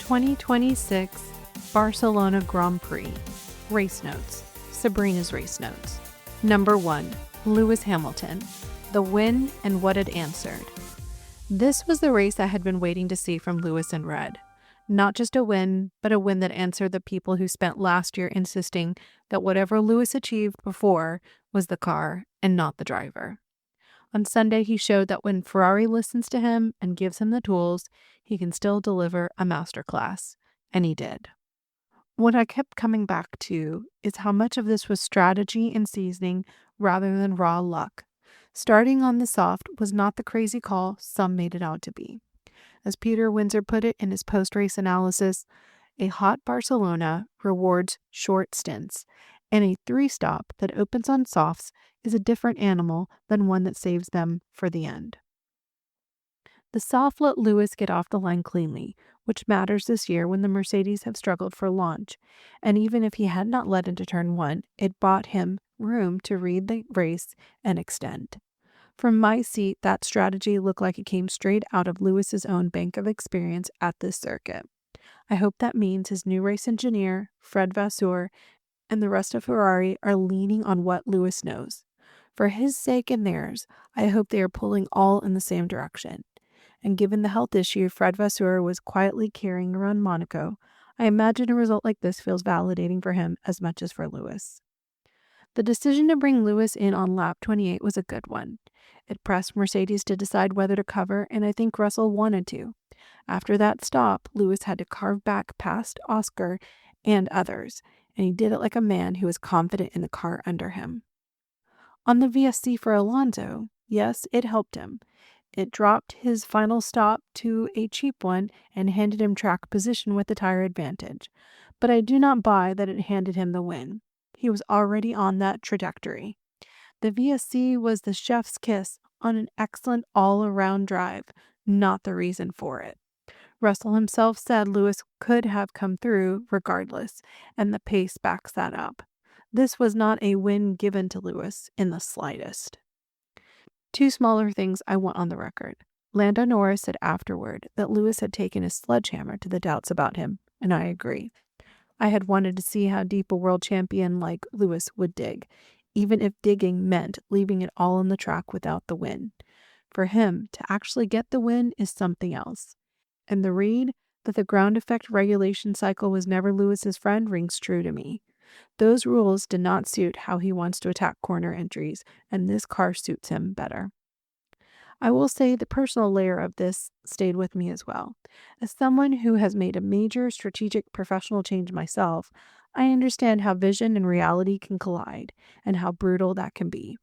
2026 Barcelona Grand Prix. Race notes. Sabrina's race notes. Number 1. Lewis Hamilton. The win and what it answered. This was the race I had been waiting to see from Lewis in red. Not just a win, but a win that answered the people who spent last year insisting that whatever Lewis achieved before was the car and not the driver. On Sunday, he showed that when Ferrari listens to him and gives him the tools, he can still deliver a masterclass. And he did. What I kept coming back to is how much of this was strategy and seasoning rather than raw luck. Starting on the soft was not the crazy call some made it out to be. As Peter Windsor put it in his post-race analysis, a hot Barcelona rewards short stints, and a 3-stop that opens on softs is a different animal than one that saves them for the end. The soft let Lewis get off the line cleanly, which matters this year when the Mercedes have struggled for launch, and even if he had not led into turn 1, it bought him room to read the race and extend. From my seat, that strategy looked like it came straight out of Lewis's own bank of experience at this circuit. I hope that means his new race engineer, Fred Vasseur, and the rest of Ferrari are leaning on what Lewis knows. For his sake and theirs, I hope they are pulling all in the same direction. And given the health issue Fred Vasseur was quietly carrying around Monaco, I imagine a result like this feels validating for him as much as for Lewis. The decision to bring Lewis in on lap 28 was a good one. It pressed Mercedes to decide whether to cover, and I think Russell wanted to. After that stop, Lewis had to carve back past Oscar and others, and he did it like a man who was confident in the car under him. On the VSC for Alonso, yes, it helped him. It dropped his final stop to a cheap one and handed him track position with the tire advantage. But I do not buy that it handed him the win. He was already on that trajectory. The VSC was the chef's kiss on an excellent all-around drive, not the reason for it. Russell himself said Lewis could have come through regardless, and the pace backs that up. This was not a win given to Lewis in the slightest. 2 smaller things I want on the record. Lando Norris said afterward that Lewis had taken a sledgehammer to the doubts about him, and I agree. I had wanted to see how deep a world champion like Lewis would dig, even if digging meant leaving it all on the track without the win. For him to actually get the win is something else. And the read that the ground effect regulation cycle was never Lewis's friend rings true to me. Those rules did not suit how he wants to attack corner entries, and this car suits him better. I will say the personal layer of this stayed with me as well. As someone who has made a major strategic professional change myself, I understand how vision and reality can collide and how brutal that can be.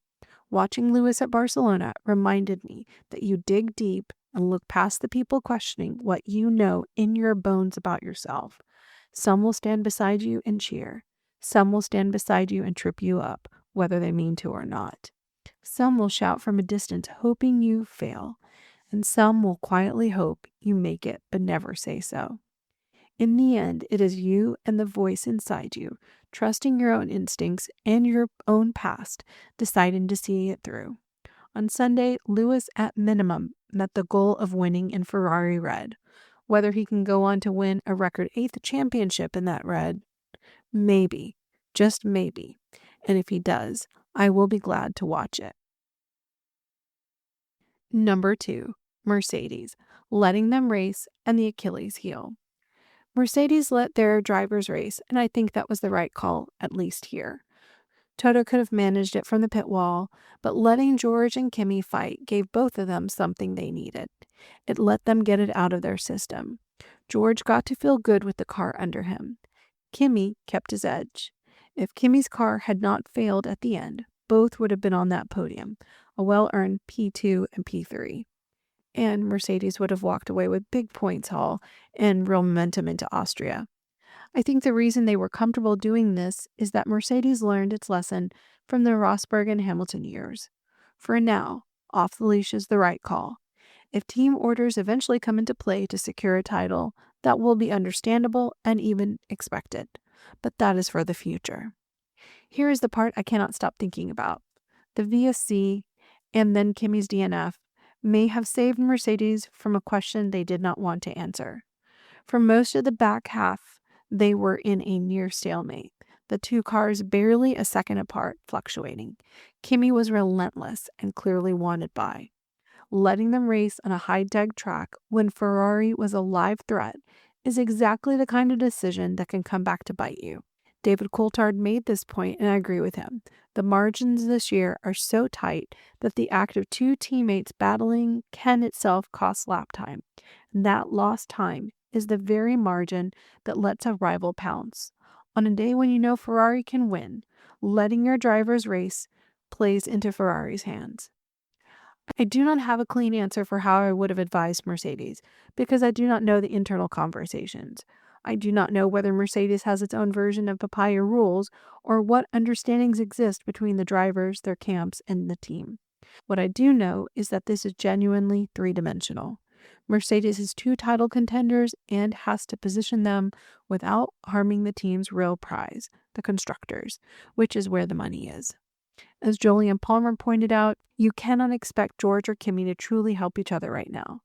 Watching Lewis at Barcelona reminded me that you dig deep and look past the people questioning what you know in your bones about yourself. Some will stand beside you and cheer. Some will stand beside you and trip you up, whether they mean to or not. Some will shout from a distance, hoping you fail, and some will quietly hope you make it, but never say so. In the end, it is you and the voice inside you, trusting your own instincts and your own past, deciding to see it through. On Sunday, Lewis at minimum met the goal of winning in Ferrari red. Whether he can go on to win a record 8th championship in that red, maybe, just maybe. And if he does, I will be glad to watch it. Number 2, Mercedes, letting them race and the Achilles heel. Mercedes let their drivers race, and I think that was the right call, at least here. Toto could have managed it from the pit wall, but letting George and Kimi fight gave both of them something they needed. It let them get it out of their system. George got to feel good with the car under him. Kimi kept his edge. If Kimi's car had not failed at the end, both would have been on that podium, a well-earned P2 and P3. And Mercedes would have walked away with big points haul and real momentum into Austria. I think the reason they were comfortable doing this is that Mercedes learned its lesson from the Rosberg and Hamilton years. For now, off the leash is the right call. If team orders eventually come into play to secure a title, that will be understandable and even expected. But that is for the future. Here is the part I cannot stop thinking about. The VSC and then Kimi's DNF may have saved Mercedes from a question they did not want to answer. For most of the back half, they were in a near stalemate, the two cars barely a second apart, fluctuating. Kimi was relentless and clearly wanted by. Letting them race on a high-deg track when Ferrari was a live threat is exactly the kind of decision that can come back to bite you. David Coulthard made this point, and I agree with him. The margins this year are so tight that the act of two teammates battling can itself cost lap time. And that lost time is the very margin that lets a rival pounce. On a day when you know Ferrari can win, letting your drivers race plays into Ferrari's hands. I do not have a clean answer for how I would have advised Mercedes, because I do not know the internal conversations. I do not know whether Mercedes has its own version of papaya rules or what understandings exist between the drivers, their camps, and the team. What I do know is that this is genuinely three-dimensional. Mercedes is two title contenders and has to position them without harming the team's real prize, the constructors, which is where the money is. As Jolyon Palmer pointed out, you cannot expect George or Kimi to truly help each other right now.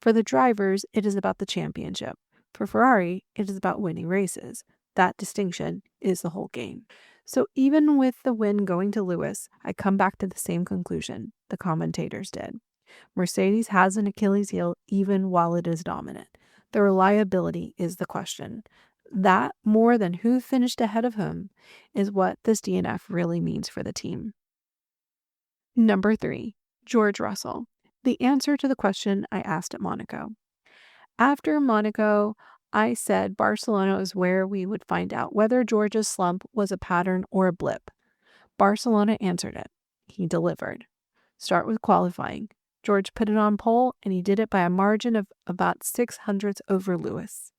For the drivers, it is about the championship. For Ferrari, it is about winning races. That distinction is the whole game. So even with the win going to Lewis, I come back to the same conclusion the commentators did. Mercedes has an Achilles heel even while it is dominant. The reliability is the question. That, more than who finished ahead of whom, is what this DNF really means for the team. Number 3, George Russell. The answer to the question I asked at Monaco. After Monaco, I said Barcelona is where we would find out whether George's slump was a pattern or a blip. Barcelona answered it. He delivered. Start with qualifying. George put it on pole, and he did it by a margin of about 6 hundredths over Lewis.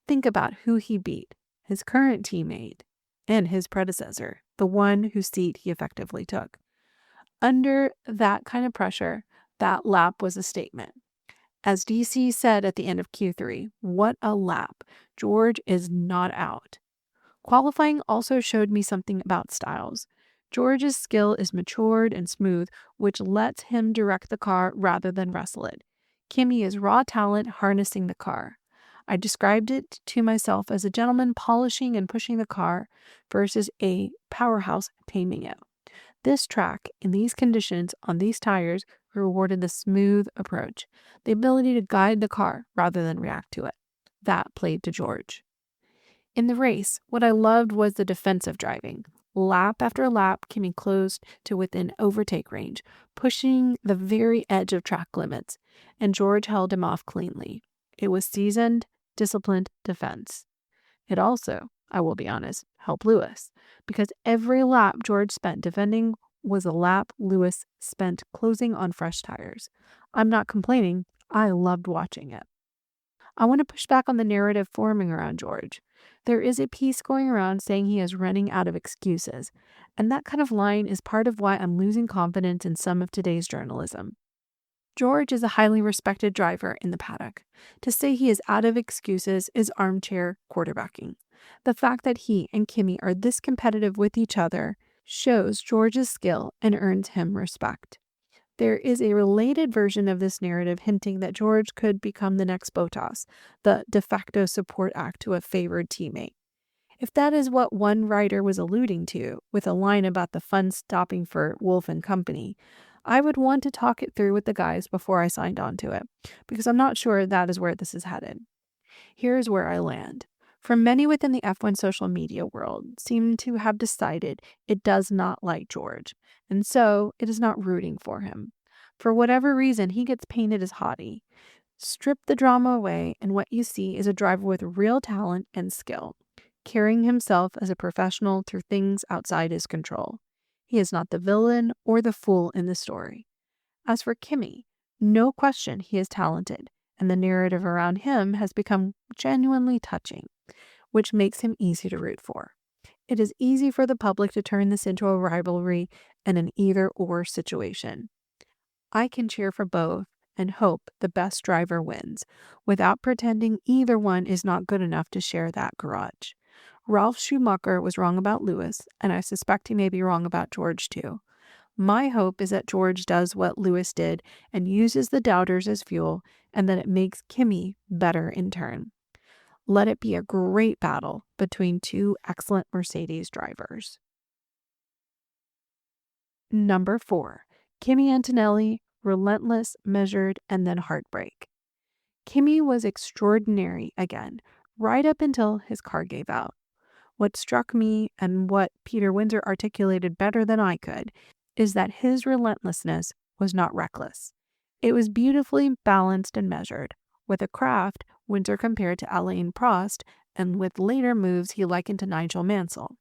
Think about who he beat, his current teammate, and his predecessor, the one whose seat he effectively took. Under that kind of pressure, that lap was a statement. As DC said at the end of Q3, what a lap. George is not out. Qualifying also showed me something about styles. George's skill is matured and smooth, which lets him direct the car rather than wrestle it. Kimi is raw talent harnessing the car. I described it to myself as a gentleman polishing and pushing the car versus a powerhouse taming it. This track, in these conditions, on these tires, rewarded the smooth approach, the ability to guide the car rather than react to it. That played to George. In the race, what I loved was the defensive driving. Lap after lap, Kimi closed to within overtake range, pushing the very edge of track limits, and George held him off cleanly. It was seasoned, disciplined defense. It also, I will be honest, helped Lewis, because every lap George spent defending was a lap Lewis spent closing on fresh tires. I'm not complaining. I loved watching it. I want to push back on the narrative forming around George. There is a piece going around saying he is running out of excuses, and that kind of line is part of why I'm losing confidence in some of today's journalism. George is a highly respected driver in the paddock. To say he is out of excuses is armchair quarterbacking. The fact that he and Kimi are this competitive with each other shows George's skill and earns him respect. There is a related version of this narrative hinting that George could become the next Bottas, the de facto support act to a favored teammate. If that is what one writer was alluding to, with a line about the fun stopping for Wolff and Company, I would want to talk it through with the guys before I signed on to it, because I'm not sure that is where this is headed. Here's where I land. For many within the F1 social media world seem to have decided it does not like George, and so it is not rooting for him. For whatever reason, he gets painted as haughty. Strip the drama away, and what you see is a driver with real talent and skill, carrying himself as a professional through things outside his control. He is not the villain or the fool in the story. As for Kimi, no question he is talented, and the narrative around him has become genuinely touching, which makes him easy to root for. It is easy for the public to turn this into a rivalry and an either-or situation. I can cheer for both and hope the best driver wins, without pretending either one is not good enough to share that garage. Ralf Schumacher was wrong about Lewis, and I suspect he may be wrong about George too. My hope is that George does what Lewis did and uses the doubters as fuel, and that it makes Kimi better in turn. Let it be a great battle between two excellent Mercedes drivers. Number 4. Kimi Antonelli, relentless, measured, and then heartbreak. Kimi was extraordinary again, right up until his car gave out. What struck me, and what Peter Windsor articulated better than I could, is that his relentlessness was not reckless. It was beautifully balanced and measured. With a craft, Windsor compared to Alain Prost, and with later moves he likened to Nigel Mansell.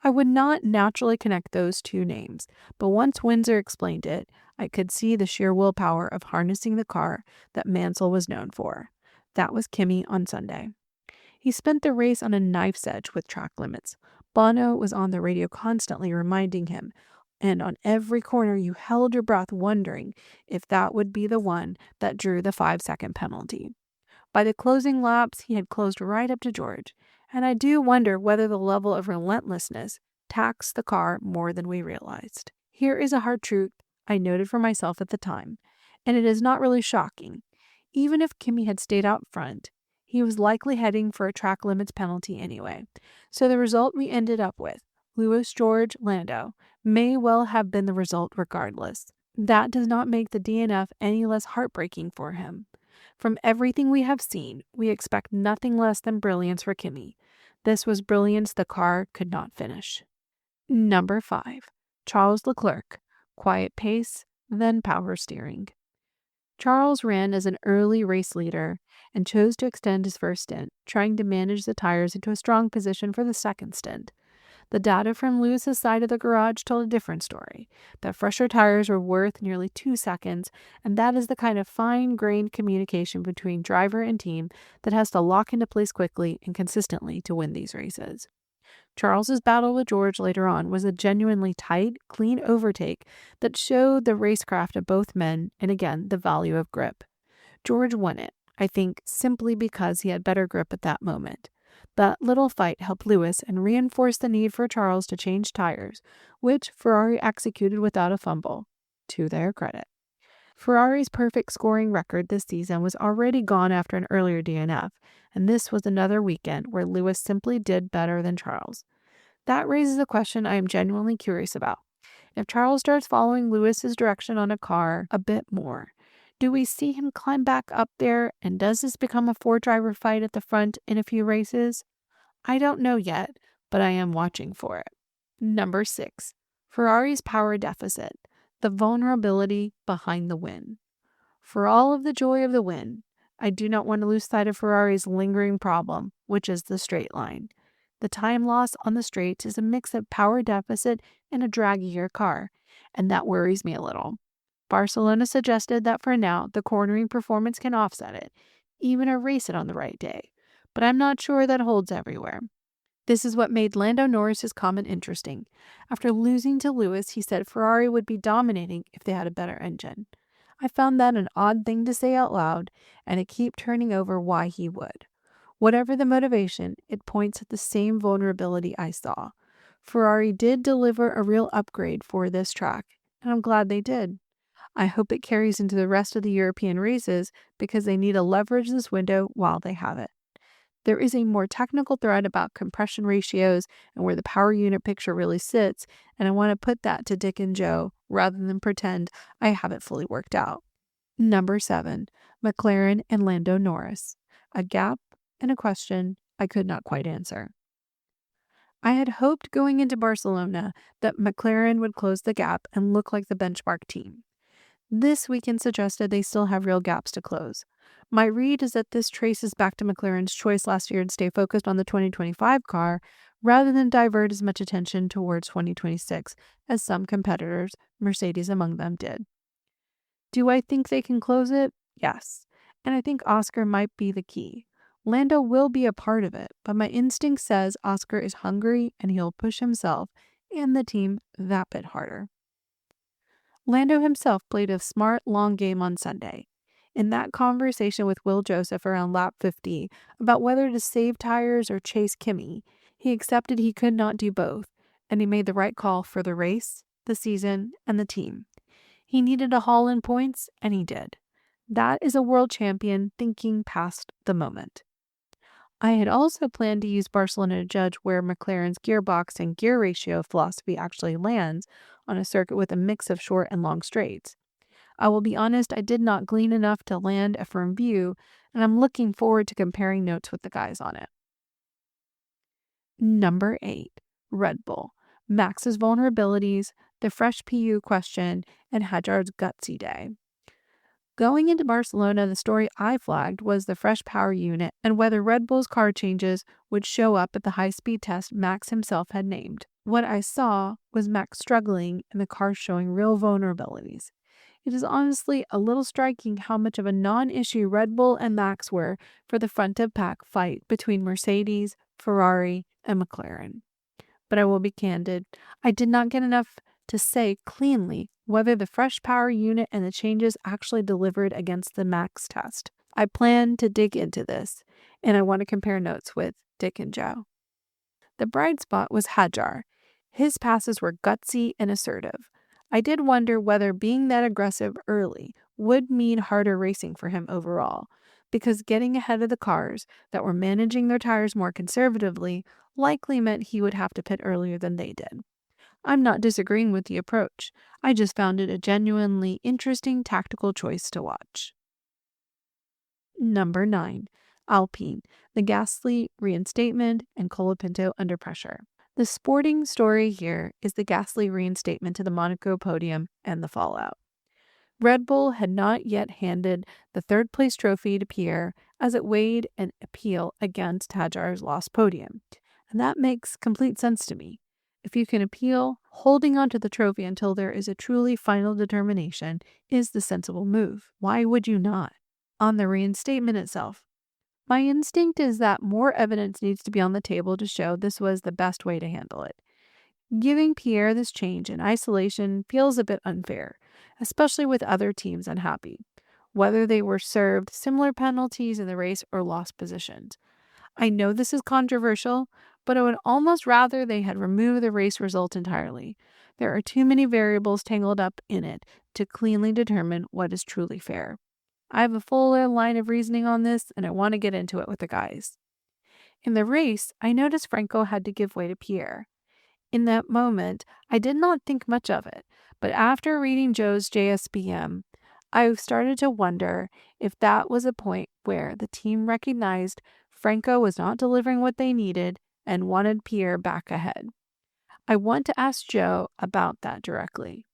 I would not naturally connect those two names, but once Windsor explained it, I could see the sheer willpower of harnessing the car that Mansell was known for. That was Kimi on Sunday. He spent the race on a knife's edge with track limits. Bono was on the radio constantly reminding him, and on every corner you held your breath wondering if that would be the one that drew the 5-second penalty. By the closing laps, he had closed right up to George, and I do wonder whether the level of relentlessness taxed the car more than we realized. Here is a hard truth I noted for myself at the time, and it is not really shocking. Even if Kimi had stayed out front, he was likely heading for a track limits penalty anyway. So the result we ended up with, Lewis, George, Lando, may well have been the result regardless. That does not make the DNF any less heartbreaking for him. From everything we have seen, we expect nothing less than brilliance for Kimi. This was brilliance the car could not finish. Number 5. Charles Leclerc. Quiet pace, then power steering. Charles ran as an early race leader and chose to extend his first stint, trying to manage the tires into a strong position for the second stint. The data from Lewis's side of the garage told a different story, that fresher tires were worth nearly 2 seconds, and that is the kind of fine-grained communication between driver and team that has to lock into place quickly and consistently to win these races. Charles's battle with George later on was a genuinely tight, clean overtake that showed the racecraft of both men and again the value of grip. George won it, I think, simply because he had better grip at that moment. That little fight helped Lewis and reinforced the need for Charles to change tires, which Ferrari executed without a fumble, to their credit. Ferrari's perfect scoring record this season was already gone after an earlier DNF, and this was another weekend where Lewis simply did better than Charles. That raises a question I am genuinely curious about. If Charles starts following Lewis's direction on a car a bit more, do we see him climb back up there, and does this become a 4-driver fight at the front in a few races? I don't know yet, but I am watching for it. Number 6. Ferrari's power deficit. The vulnerability behind the win. For all of the joy of the win, I do not want to lose sight of Ferrari's lingering problem, which is the straight line. The time loss on the straights is a mix of power deficit and a draggier car, and that worries me a little. Barcelona suggested that for now, the cornering performance can offset it, even erase it on the right day, but I'm not sure that holds everywhere. This is what made Lando Norris's comment interesting. After losing to Lewis, he said Ferrari would be dominating if they had a better engine. I found that an odd thing to say out loud, and I keep turning over why he would. Whatever the motivation, it points at the same vulnerability I saw. Ferrari did deliver a real upgrade for this track, and I'm glad they did. I hope it carries into the rest of the European races because they need to leverage this window while they have it. There is a more technical thread about compression ratios and where the power unit picture really sits, and I want to put that to Dick and Joe rather than pretend I have it fully worked out. Number 7. McLaren and Lando Norris. A gap and a question I could not quite answer. I had hoped going into Barcelona that McLaren would close the gap and look like the benchmark team. This weekend suggested they still have real gaps to close. My read is that this traces back to McLaren's choice last year to stay focused on the 2025 car rather than divert as much attention towards 2026 as some competitors, Mercedes among them, did. Do I think they can close it? Yes. And I think Oscar might be the key. Lando will be a part of it, but my instinct says Oscar is hungry and he'll push himself and the team that bit harder. Lando himself played a smart, long game on Sunday. In that conversation with Will Joseph around lap 50 about whether to save tires or chase Kimi, he accepted he could not do both, and he made the right call for the race, the season, and the team. He needed to haul in points, and he did. That is a world champion thinking past the moment. I had also planned to use Barcelona to judge where McLaren's gearbox and gear ratio philosophy actually lands on a circuit with a mix of short and long straights. I will be honest, I did not glean enough to land a firm view, and I'm looking forward to comparing notes with the guys on it. Number 8, Red Bull. Max's vulnerabilities, the fresh PU question, and Hadjar's gutsy day. Going into Barcelona, the story I flagged was the fresh power unit and whether Red Bull's car changes would show up at the high-speed test Max himself had named. What I saw was Max struggling and the car showing real vulnerabilities. It is honestly a little striking how much of a non-issue Red Bull and Max were for the front-of-pack fight between Mercedes, Ferrari, and McLaren. But I will be candid, I did not get enough to say cleanly whether the fresh power unit and the changes actually delivered against the Max test. I plan to dig into this, and I want to compare notes with Dick and Joe. The bright spot was Hadjar. His passes were gutsy and assertive. I did wonder whether being that aggressive early would mean harder racing for him overall, because getting ahead of the cars that were managing their tires more conservatively likely meant he would have to pit earlier than they did. I'm not disagreeing with the approach. I just found it a genuinely interesting tactical choice to watch. Number 9, Alpine, the Gasly reinstatement and Colapinto under pressure. The sporting story here is the Gasly reinstatement to the Monaco podium and the fallout. Red Bull had not yet handed the third-place trophy to Pierre as it weighed an appeal against Hadjar's lost podium, and that makes complete sense to me. If you can appeal, holding on to the trophy until there is a truly final determination is the sensible move. Why would you not? On the reinstatement itself, my instinct is that more evidence needs to be on the table to show this was the best way to handle it. Giving Pierre this change in isolation feels a bit unfair, especially with other teams unhappy, whether they were served similar penalties in the race or lost positions. I know this is controversial, but I would almost rather they had removed the race result entirely. There are too many variables tangled up in it to cleanly determine what is truly fair. I have a fuller line of reasoning on this, and I want to get into it with the guys. In the race, I noticed Franco had to give way to Pierre. In that moment, I did not think much of it, but after reading Joe's JSBM, I started to wonder if that was a point where the team recognized Franco was not delivering what they needed and wanted Pierre back ahead. I want to ask Joe about that directly.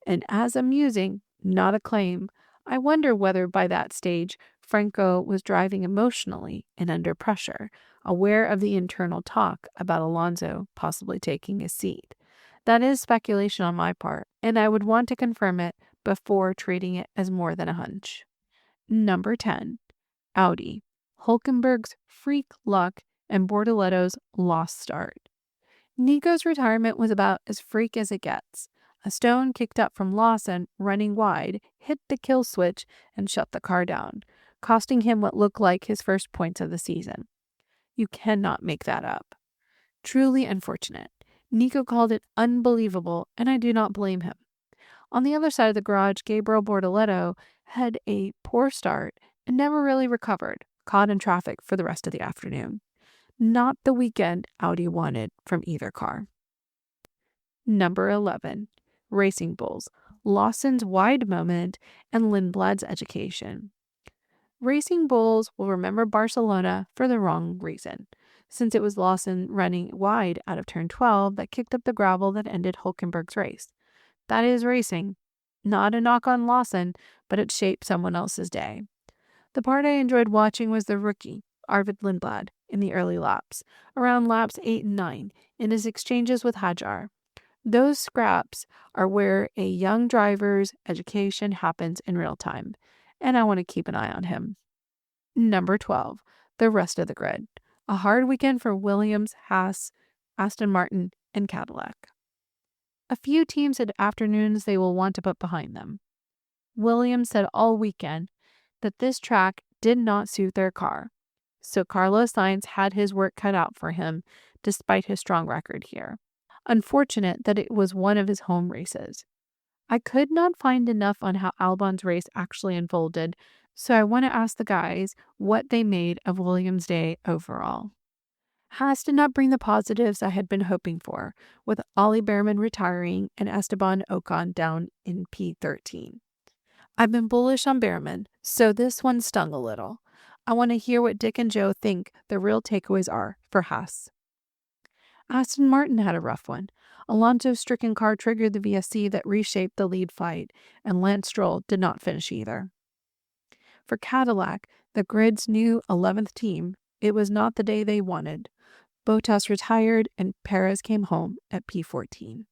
And as I'm using, not a claim, I wonder whether by that stage Franco was driving emotionally and under pressure, aware of the internal talk about Alonso possibly taking his seat. That is speculation on my part, and I would want to confirm it before treating it as more than a hunch. Number 10, Audi, Hülkenberg's freak luck and Bortoletto's lost start. Nico's retirement was about as freak as it gets. A stone kicked up from Lawson, running wide, hit the kill switch and shut the car down, costing him what looked like his first points of the season. You cannot make that up. Truly unfortunate. Nico called it unbelievable, and I do not blame him. On the other side of the garage, Gabriel Bortoletto had a poor start and never really recovered, caught in traffic for the rest of the afternoon. Not the weekend Audi wanted from either car. Number 11, Racing Bulls, Lawson's wide moment and Lindblad's education. Racing Bulls will remember Barcelona for the wrong reason, since it was Lawson running wide out of turn 12 that kicked up the gravel that ended Hülkenberg's race. That is racing. Not a knock on Lawson, but it shaped someone else's day. The part I enjoyed watching was the rookie, Arvid Lindblad, in the early laps, around laps 8 and 9, in his exchanges with Hadjar. Those scraps are where a young driver's education happens in real time, and I want to keep an eye on him. Number 12, the rest of the grid. A hard weekend for Williams, Haas, Aston Martin, and Cadillac. A few teams had afternoons they will want to put behind them. Williams said all weekend that this track did not suit their car, so Carlos Sainz had his work cut out for him despite his strong record here. Unfortunate that it was one of his home races. I could not find enough on how Albon's race actually unfolded So I want to ask the guys what they made of Williams' day overall. Haas did not bring the positives I had been hoping for, with Ollie Behrman retiring and Esteban Ocon down in P13. I've been bullish on Behrman, so this one stung a little. I want to hear what Dick and Joe think the real takeaways are for Haas. Aston Martin had a rough one. Alonso's stricken car triggered the VSC that reshaped the lead fight, and Lance Stroll did not finish either. For Cadillac, the grid's new 11th team, it was not the day they wanted. Bottas retired and Perez came home at P14.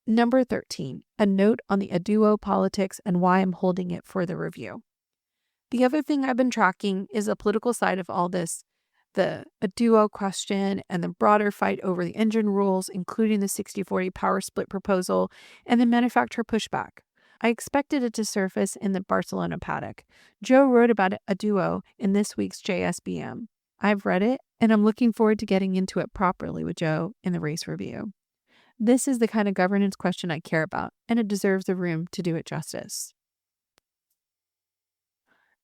Number 13, a note on the Aduo politics and why I'm holding it for the review. The other thing I've been tracking is the political side of all this, the Aduo question and the broader fight over the engine rules, including the 60-40 power split proposal and the manufacturer pushback. I expected it to surface in the Barcelona paddock. Joe wrote about Aduo in this week's JSBM. I've read it, and I'm looking forward to getting into it properly with Joe in the race review. This is the kind of governance question I care about, and it deserves the room to do it justice.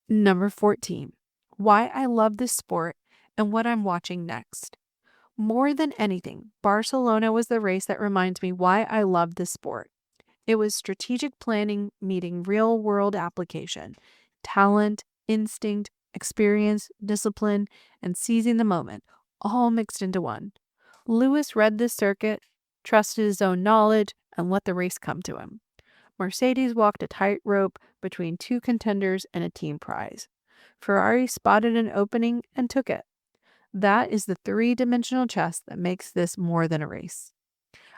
Number 14. Why I love this sport and what I'm watching next. More than anything, Barcelona was the race that reminds me why I love this sport. It was strategic planning meeting real-world application, talent, instinct, experience, discipline, and seizing the moment, all mixed into one. Lewis read this circuit, trusted his own knowledge, and let the race come to him. Mercedes walked a tightrope between two contenders and a team prize. Ferrari spotted an opening and took it. That is the three-dimensional chess that makes this more than a race.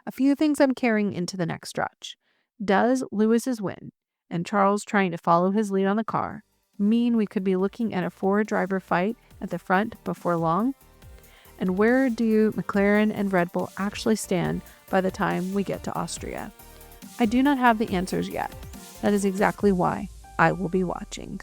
A few things I'm carrying into the next stretch. Does Lewis's win, and Charles trying to follow his lead on the car, mean we could be looking at a four-driver fight at the front before long? And where do McLaren and Red Bull actually stand by the time we get to Austria? I do not have the answers yet. That is exactly why I will be watching.